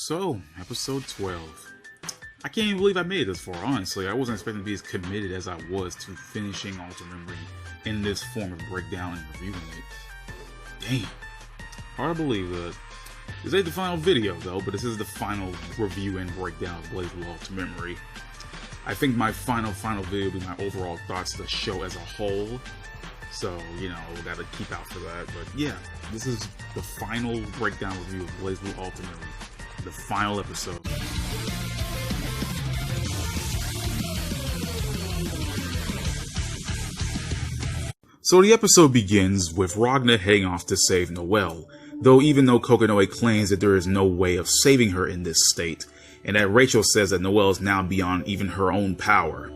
So, episode 12. I can't even believe I made it this far, honestly. I wasn't expecting to be as committed as I was to finishing Alter Memory in this form of breakdown and reviewing it. Damn. Hard to believe that. This ain't the final video though, but this is the final review and breakdown of BlazBlue Alter Memory. I think my final video will be my overall thoughts of the show as a whole. So, you know, we gotta keep out for that. But yeah, this is the final breakdown review of BlazBlue Alter Memory. The final episode. So the episode begins with Ragna heading off to save Noelle, though even though Kokonoe claims that there is no way of saving her in this state, and that Rachel says that Noelle is now beyond even her own power.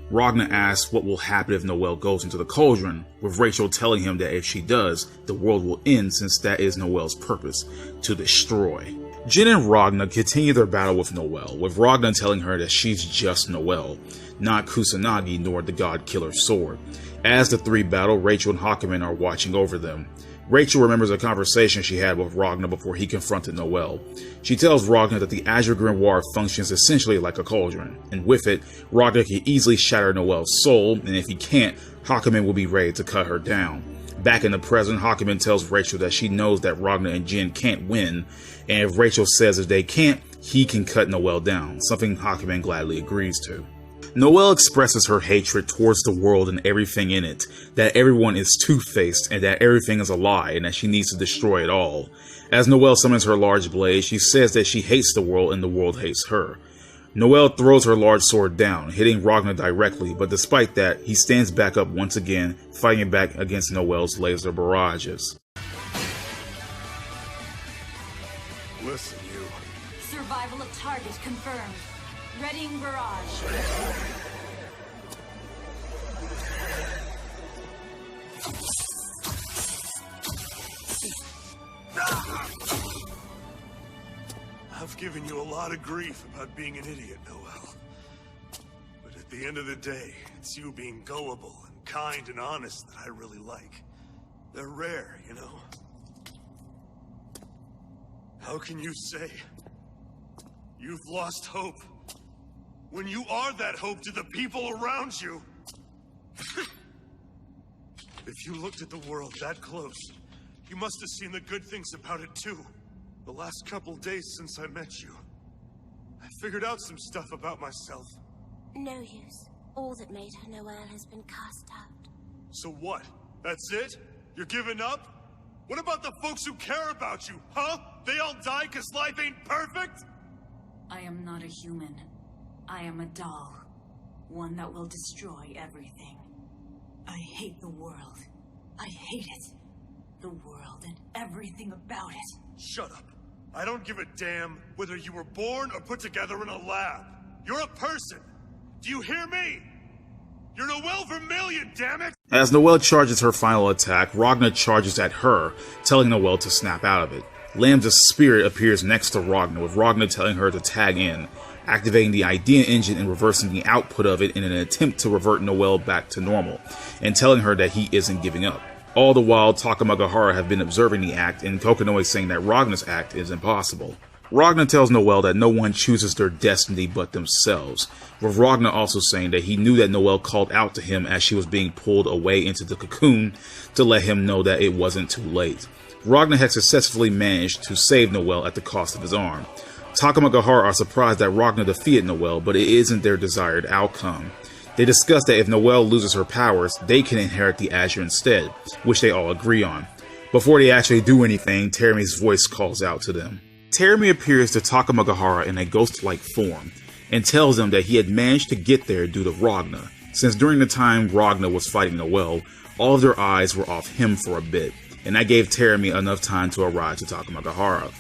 Ragna asks what will happen if Noelle goes into the cauldron, with Rachel telling him that if she does, the world will end since that is Noelle's purpose, to destroy. Jin and Ragna continue their battle with Noelle, with Ragna telling her that she's just Noelle, not Kusanagi nor the God Killer's sword. As the three battle, Rachel and Hakumen are watching over them. Rachel remembers a conversation she had with Ragna before he confronted Noelle. She tells Ragna that the Azure Grimoire functions essentially like a cauldron, and with it, Ragna can easily shatter Noelle's soul, and if he can't, Hakumen will be ready to cut her down. Back in the present, Hakumen tells Rachel that she knows that Ragna and Jin can't win, and if Rachel says if they can't, he can cut Noelle down, something Hakumen gladly agrees to. Noelle expresses her hatred towards the world and everything in it, that everyone is two-faced and that everything is a lie and that she needs to destroy it all. As Noelle summons her large blade, she says that she hates the world and the world hates her. Noelle throws her large sword down, hitting Ragna directly, but despite that, he stands back up once again, fighting back against Noelle's laser barrages. Listen, you. Survival of target confirmed. Readying barrage. I've given you a lot of grief about being an idiot, Noelle. But at the end of the day, it's you being gullible and kind and honest that I really like. They're rare, you know? How can you say you've lost hope when you are that hope to the people around you? If you looked at the world that close, you must have seen the good things about it too. The last couple days since I met you, I figured out some stuff about myself. No use. All that made her Noelle has been cast out. So what? That's it? You're giving up? What about the folks who care about you, huh? They all die because life ain't perfect? I am not a human. I am a doll. One that will destroy everything. I hate the world. I hate it. The world and everything about it. Shut up. I don't give a damn whether you were born or put together in a lab. You're a person. Do you hear me? You're Noelle Vermillion, damn it! As Noelle charges her final attack, Ragna charges at her, telling Noelle to snap out of it. Lambda's spirit appears next to Ragna, with Ragna telling her to tag in, activating the idea engine and reversing the output of it in an attempt to revert Noelle back to normal, and telling her that he isn't giving up. All the while, Takamagahara have been observing the act, and Kokonoe saying that Ragna's act is impossible. Ragna tells Noelle that no one chooses their destiny but themselves, with Ragna also saying that he knew that Noelle called out to him as she was being pulled away into the cocoon to let him know that it wasn't too late. Ragna had successfully managed to save Noelle at the cost of his arm. Takamagahara are surprised that Ragna defeated Noelle, but it isn't their desired outcome. They discuss that if Noelle loses her powers, they can inherit the Azure instead, which they all agree on. Before they actually do anything, Terami's voice calls out to them. Terami appears to Takamagahara in a ghost-like form, and tells them that he had managed to get there due to Ragna, since during the time Ragna was fighting Noelle, all of their eyes were off him for a bit, and that gave Terami enough time to arrive to Takamagahara.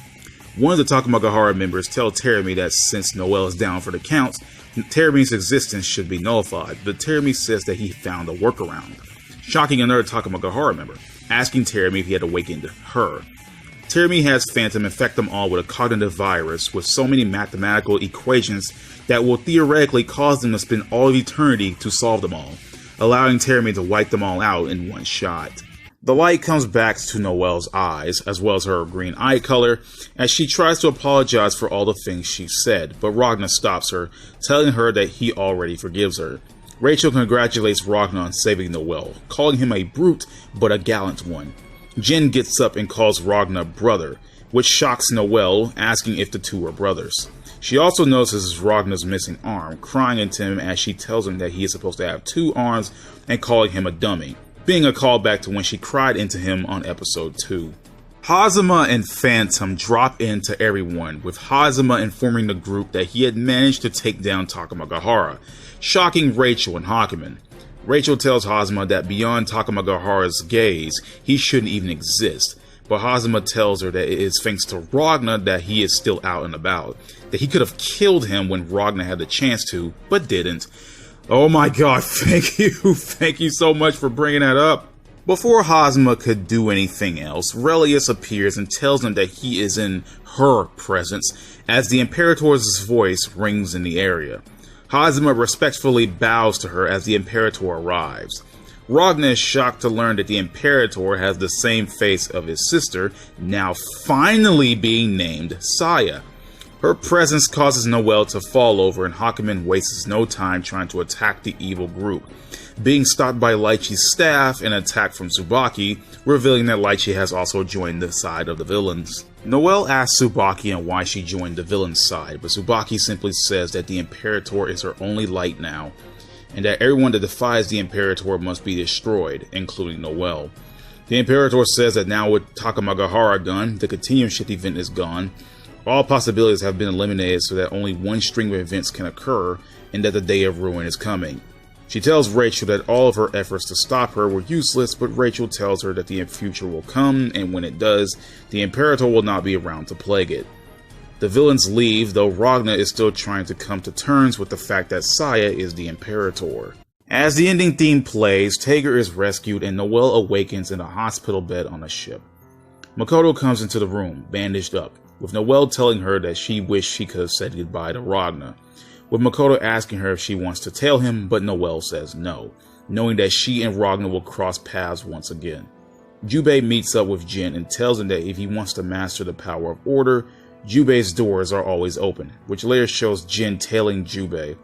One of the Takamagahara members tells Terami that since Noelle is down for the count, Terami's existence should be nullified, but Terami says that he found a workaround, shocking another Takamagahara member, asking Terami if he had awakened her. Terami has Phantom infect them all with a cognitive virus with so many mathematical equations that will theoretically cause them to spend all of eternity to solve them all, allowing Terami to wipe them all out in one shot. The light comes back to Noelle's eyes, as well as her green eye color, as she tries to apologize for all the things she said, but Ragna stops her, telling her that he already forgives her. Rachel congratulates Ragna on saving Noelle, calling him a brute, but a gallant one. Jin gets up and calls Ragna brother, which shocks Noelle, asking if the two are brothers. She also notices Ragna's missing arm, crying into him as she tells him that he is supposed to have 2 arms and calling him a dummy, being a callback to when she cried into him on episode 2. Hazama and Phantom drop into everyone, with Hazama informing the group that he had managed to take down Takamagahara, shocking Rachel and Hakumen. Rachel tells Hazama that beyond Takamagahara's gaze, he shouldn't even exist, but Hazama tells her that it is thanks to Ragna that he is still out and about, that he could have killed him when Ragna had the chance to, but didn't. Oh my god, thank you so much for bringing that up. Before Hazama could do anything else, Relius appears and tells him that he is in her presence, as the Imperator's voice rings in the area. Hazama respectfully bows to her as the Imperator arrives. Ragna is shocked to learn that the Imperator has the same face of his sister, now finally being named Saya. Her presence causes Noelle to fall over, and Hakumen wastes no time trying to attack the evil group, being stopped by Lychee's staff and attacked from Tsubaki, revealing that Lychee has also joined the side of the villains. Noelle asks Tsubaki on why she joined the villain's side, but Tsubaki simply says that the Imperator is her only light now, and that everyone that defies the Imperator must be destroyed, including Noelle. The Imperator says that now with Takamagahara gone, the Continuum Shift event is gone, all possibilities have been eliminated so that only one string of events can occur, and that the Day of Ruin is coming. She tells Rachel that all of her efforts to stop her were useless, but Rachel tells her that the future will come, and when it does, the Imperator will not be around to plague it. The villains leave, though Ragna is still trying to come to terms with the fact that Saya is the Imperator. As the ending theme plays, Tager is rescued and Noelle awakens in a hospital bed on a ship. Makoto comes into the room, bandaged up, with Noelle telling her that she wished she could have said goodbye to Ragna, with Makoto asking her if she wants to tell him, but Noelle says no, knowing that she and Ragna will cross paths once again. Jubei meets up with Jin and tells him that if he wants to master the power of order, Jubei's doors are always open, which later shows Jin tailing Jubei.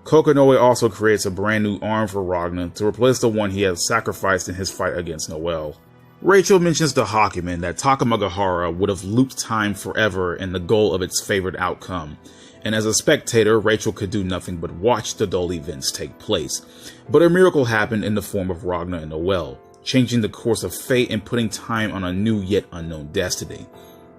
Kokonoe also creates a brand new arm for Ragna to replace the one he had sacrificed in his fight against Noelle. Rachel mentions to Hakumen that Takamagahara would have looped time forever in the goal of its favored outcome, and as a spectator, Rachel could do nothing but watch the dull events take place. But a miracle happened in the form of Ragna and Noelle, changing the course of fate and putting time on a new yet unknown destiny.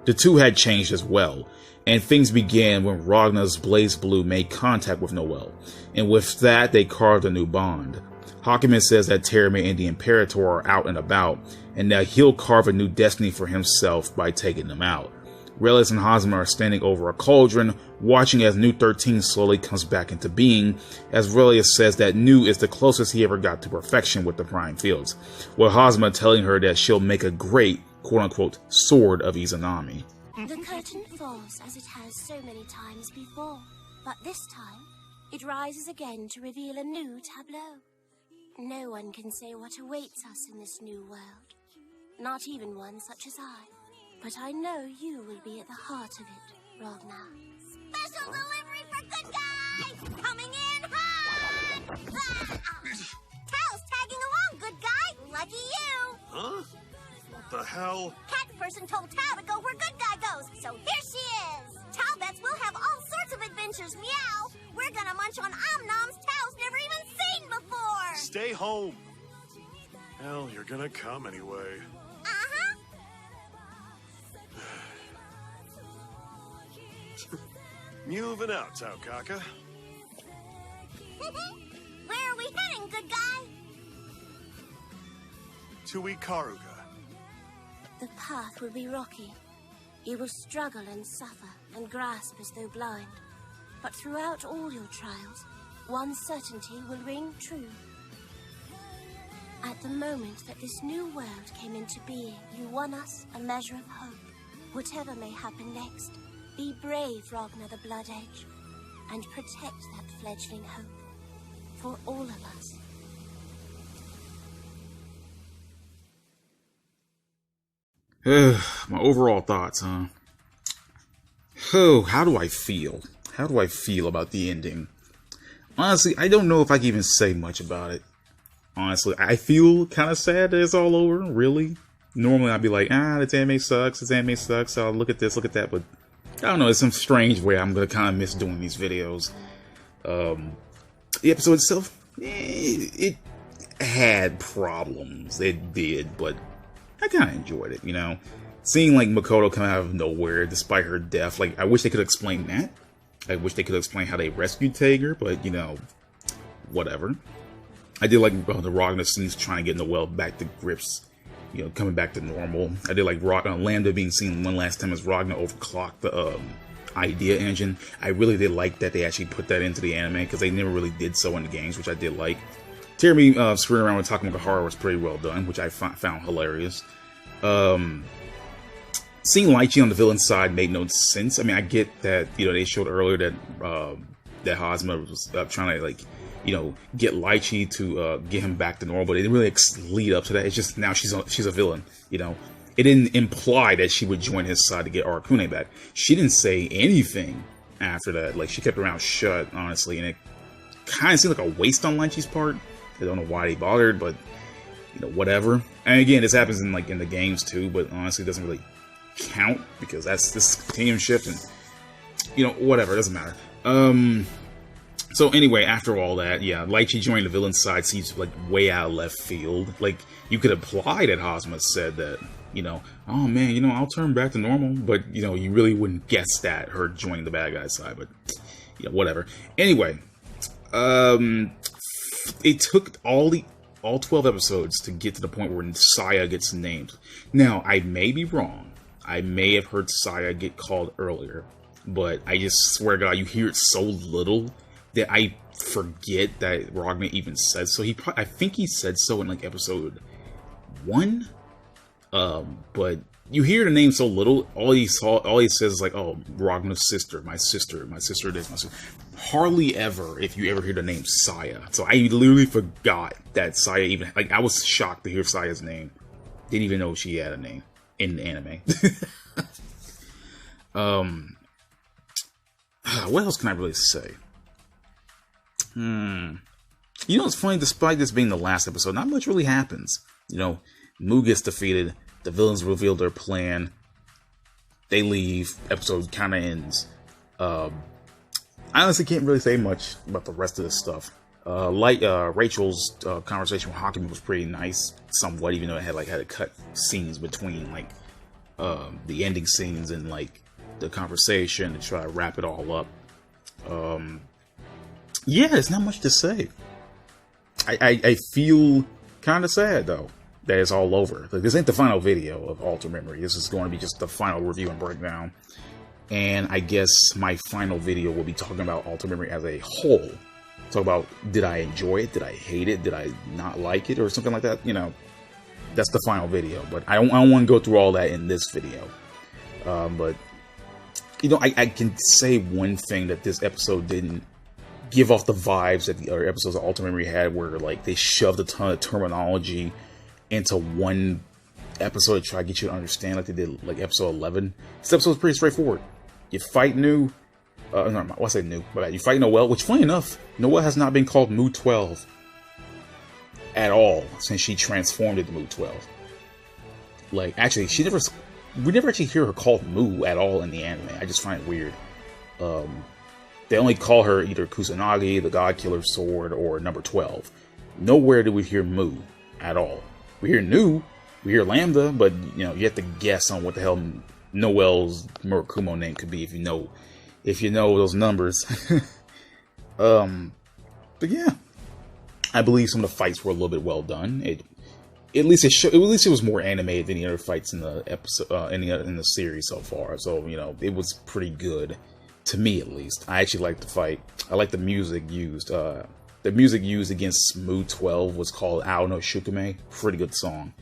The two had changed as well, and things began when Ragna's BlazBlue made contact with Noelle, and with that they carved a new bond. Hakumen says that Terame and the Imperator are out and about, and that he'll carve a new destiny for himself by taking them out. Relius and Hazama are standing over a cauldron, watching as New 13 slowly comes back into being, as Relius says that New is the closest he ever got to perfection with the Prime Fields, with Hazama telling her that she'll make a great, quote-unquote, sword of Izanami. The curtain falls as it has so many times before, but this time, it rises again to reveal a new tableau. No one can say what awaits us in this new world, not even one such as I. But I know you will be at the heart of it, Ragna. Special delivery for good guys! Coming in hot! Tal's tagging along, good guy! Lucky you! Huh? What the hell? Cat person told Tal to go where good guy goes, so here she is! Tal bets we'll have all sorts of adventures, meow! We're gonna munch on Omnoms Tal's never even seen before! Stay home! Hell, you're gonna come anyway. Uh-huh! Moving out, Taukaka. Where are we heading, good guy? To Ikaruga. The path will be rocky. You will struggle and suffer and grasp as though blind. But throughout all your trials, one certainty will ring true. At the moment that this new world came into being, you won us a measure of hope. Whatever may happen next, be brave, Ragna the Bloodedge, and protect that fledgling hope for all of us. My overall thoughts, huh? Oh, how do I feel? How do I feel about the ending? Honestly, I don't know if I can even say much about it. Honestly, I feel kind of sad that it's all over, really. Normally, I'd be like, this anime sucks, so I'll look at this, look at that, but I don't know, it's some strange way I'm going to kind of miss doing these videos. The episode itself, it had problems. It did, but I kind of enjoyed it, you know? Seeing, like, Makoto come out of nowhere despite her death, like, I wish they could explain that. I wish they could explain how they rescued Tager, but, you know, whatever. I did like the Ragnar scenes trying to get Noelle back to grips, you know, coming back to normal. I did like Lambda being seen one last time as Ragnar overclocked the idea engine. I really did like that they actually put that into the anime, because they never really did so in the games, which I did like. Terumi screwing around with Takuma Gahara was pretty well done, which I found hilarious. Seeing Lychee on the villain side made no sense. I mean, I get that, you know, they showed earlier that that Hazma was trying to, like, you know, get Lychee to get him back to normal, but it didn't really lead up to that. It's just now she's a villain, you know. It didn't imply that she would join his side to get Arcana back. She didn't say anything after that. Like, she kept her mouth shut, honestly, and it kind of seemed like a waste on Lychee's part. I don't know why they bothered, but, you know, whatever. And again, this happens in the games too, but honestly, it doesn't really count because this Continuum Shift, and, you know, whatever, it doesn't matter. So anyway, after all that, yeah, Lychee joining the villain side seems like way out of left field. Like, you could imply that Hazma said that, you know, oh man, you know, I'll turn back to normal, but, you know, you really wouldn't guess that, her joining the bad guy side, but, you know, whatever. Anyway, it took all 12 episodes to get to the point where Saya gets named. Now, I may be wrong. I may have heard Saya get called earlier, but I just swear to God, you hear it so little that I forget that Ragnar even said so. I think he said so in like episode 1. But you hear the name so little, all he says is like, oh, Ragnar's sister, my sister this, my sister. Hardly ever, if you ever hear the name Saya. So I literally forgot that Saya even, like, I was shocked to hear Saya's name. Didn't even know she had a name in the anime. What else can I really say? You know, it's funny, despite this being the last episode, not much really happens. You know, Mu gets defeated, the villains reveal their plan, they leave, episode kind of ends. I honestly can't really say much about the rest of this stuff. Rachel's conversation with Hakim was pretty nice, somewhat, even though it had to cut scenes between, like, the ending scenes and, like, the conversation to try to wrap it all up. Yeah, there's not much to say. I feel kind of sad, though, that it's all over. Like, this ain't the final video of Alter Memory. This is going to be just the final review and breakdown. And I guess my final video will be talking about Alter Memory as a whole. Talk about, did I enjoy it? Did I hate it? Did I not like it? Or something like that. You know, that's the final video. But I don't want to go through all that in this video. But, you know, I can say one thing that this episode didn't give off the vibes that the other episodes of Alter Memory had, where, like, they shoved a ton of terminology into one episode to try to get you to understand, like they did, like, episode 11. This episode is pretty straightforward. You fight New, I say New, but you fight Noelle, which, funny enough, Noelle has not been called Mu 12 at all since she transformed into Mu 12. Like, actually, we never actually hear her called Mu at all in the anime. I just find it weird. They only call her either Kusanagi, the God Killer Sword, or number 12. Nowhere do we hear Mu at all. We hear New, we hear Lambda, but, you know, you have to guess on what the hell Noelle's Murakumo name could be if you know those numbers. But yeah, I believe some of the fights were a little bit well done. At least it was more animated than the other fights in the episode, in the series so far. So, you know, it was pretty good. To me, at least. I actually liked the fight. I like the music used. The music used against Mu 12 was called Ao no Shukume. Pretty good song.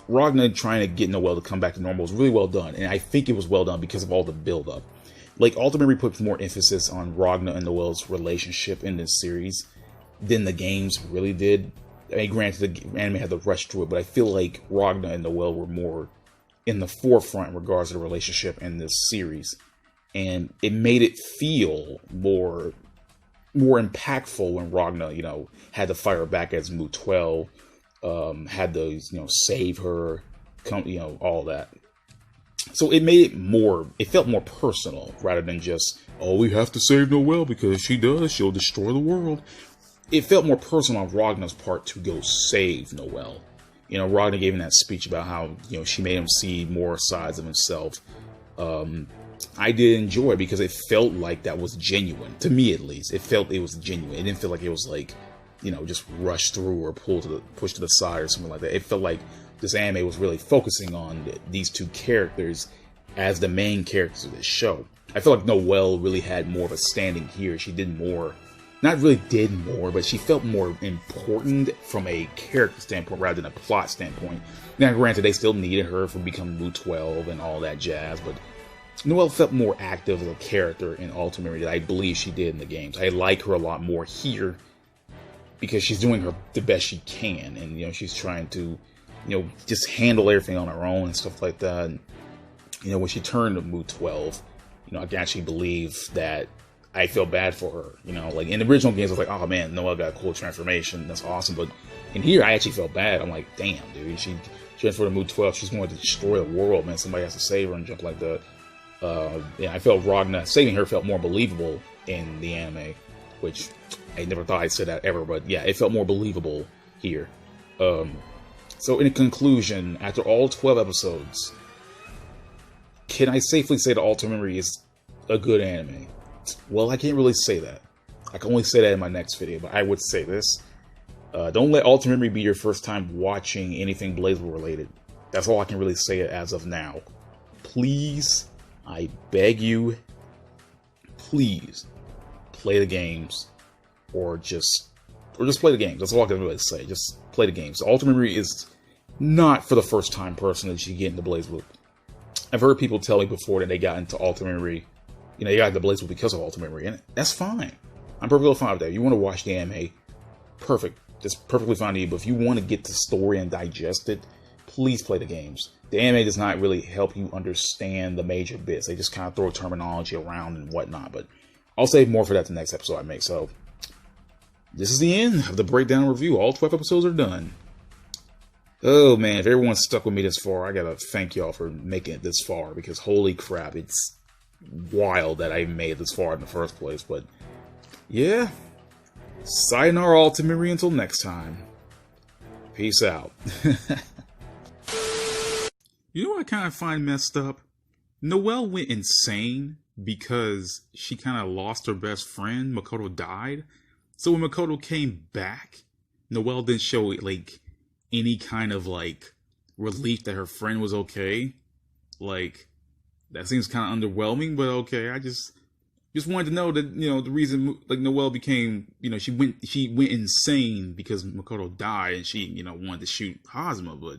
Ragnar trying to get Noelle to come back to normal was really well done. And I think it was well done because of all the build-up. Like, Alter Memory put more emphasis on Ragnar and Noelle's relationship in this series than the games really did. I mean, granted, the anime had to rush through it, but I feel like Ragna and Noelle were more in the forefront in regards to the relationship in this series. And it made it feel more impactful when Ragna, you know, had to fight her back as Mu 12, had to, you know, save her, you know, all that. So it made it felt more personal rather than just, oh, we have to save Noelle because if she does, she'll destroy the world. It felt more personal on Ragna's part to go save Noelle. You know, Ragna gave him that speech about how, you know, she made him see more sides of himself. I did enjoy it because it felt like that was genuine. To me, at least. It was genuine. It didn't feel like it was like, you know, just rushed through or pushed to the side or something like that. It felt like this anime was really focusing on these two characters as the main characters of this show. I feel like Noelle really had more of a standing here. She did more. Not really did more, but she felt more important from a character standpoint rather than a plot standpoint. Now, granted, they still needed her for becoming Mu 12 and all that jazz, but Noelle felt more active as a character in Ultimate Memory than I believe she did in the games. I like her a lot more here because she's doing the best she can, and you know she's trying to, you know, just handle everything on her own and stuff like that. And you know, when she turned to Mu 12, you know, I can actually believe that. I feel bad for her, you know, like in the original games, I was like, oh man, Noelle got a cool transformation, that's awesome, but in here, I actually felt bad. I'm like, damn, dude, she transferred to Mu 12, she's going to destroy the world, man, somebody has to save her and jump like that. Yeah, I felt Ragna, saving her felt more believable in the anime, which I never thought I'd say that ever, but yeah, it felt more believable here. So in conclusion, after all 12 episodes, can I safely say that Ultimate Memory is a good anime? Well, I can't really say that. I can only say that in my next video, but I would say this. Don't let Ultimate Memory be your first time watching anything BlazBlue related. That's all I can really say as of now. Please, I beg you, please play the games or just play the games. That's all I can really say. Just play the games. Ultimate Memory is not for the first time person that you get into BlazBlue. I've heard people tell me before that they got into Ultimate Memory. You know, you got the BlazBlue because of Ultimate Memory, and that's fine. I'm perfectly fine with that. If you want to watch the anime, perfect. That's perfectly fine to you. But if you want to get the story and digest it, please play the games. The anime does not really help you understand the major bits. They just kind of throw terminology around and whatnot. But I'll save more for that the next episode I make. So, this is the end of the breakdown review. All 12 episodes are done. Oh man, if everyone's stuck with me this far, I gotta thank y'all for making it this far. Because holy crap, it's wild that I made it this far in the first place, but yeah, sayonara Ultimate Memory until next time. Peace out. You know what I kind of find messed up? Noelle went insane because she kind of lost her best friend. Makoto died. So when Makoto came back, Noelle didn't show like any kind of like relief that her friend was okay. Like, that seems kind of underwhelming, but okay. I just wanted to know that, you know, the reason like Noelle became, you know, she went insane because Makoto died and she, you know, wanted to shoot Hazma, but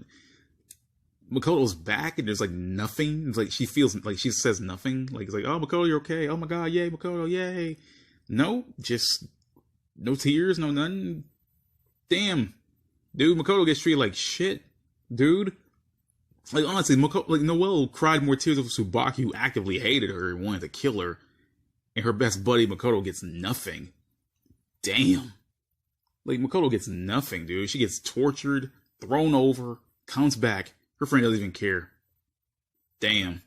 Makoto's back and there's like nothing. It's like she feels like she says nothing. Like it's like, oh Makoto, you're okay. Oh my god, yay Makoto, yay. No, just no tears, no nothing. Damn, dude, Makoto gets treated like shit, dude. Like, honestly, Noelle cried more tears over Tsubaki, who actively hated her and wanted to kill her. And her best buddy, Makoto, gets nothing. Damn. Like, Makoto gets nothing, dude. She gets tortured, thrown over, comes back. Her friend doesn't even care. Damn.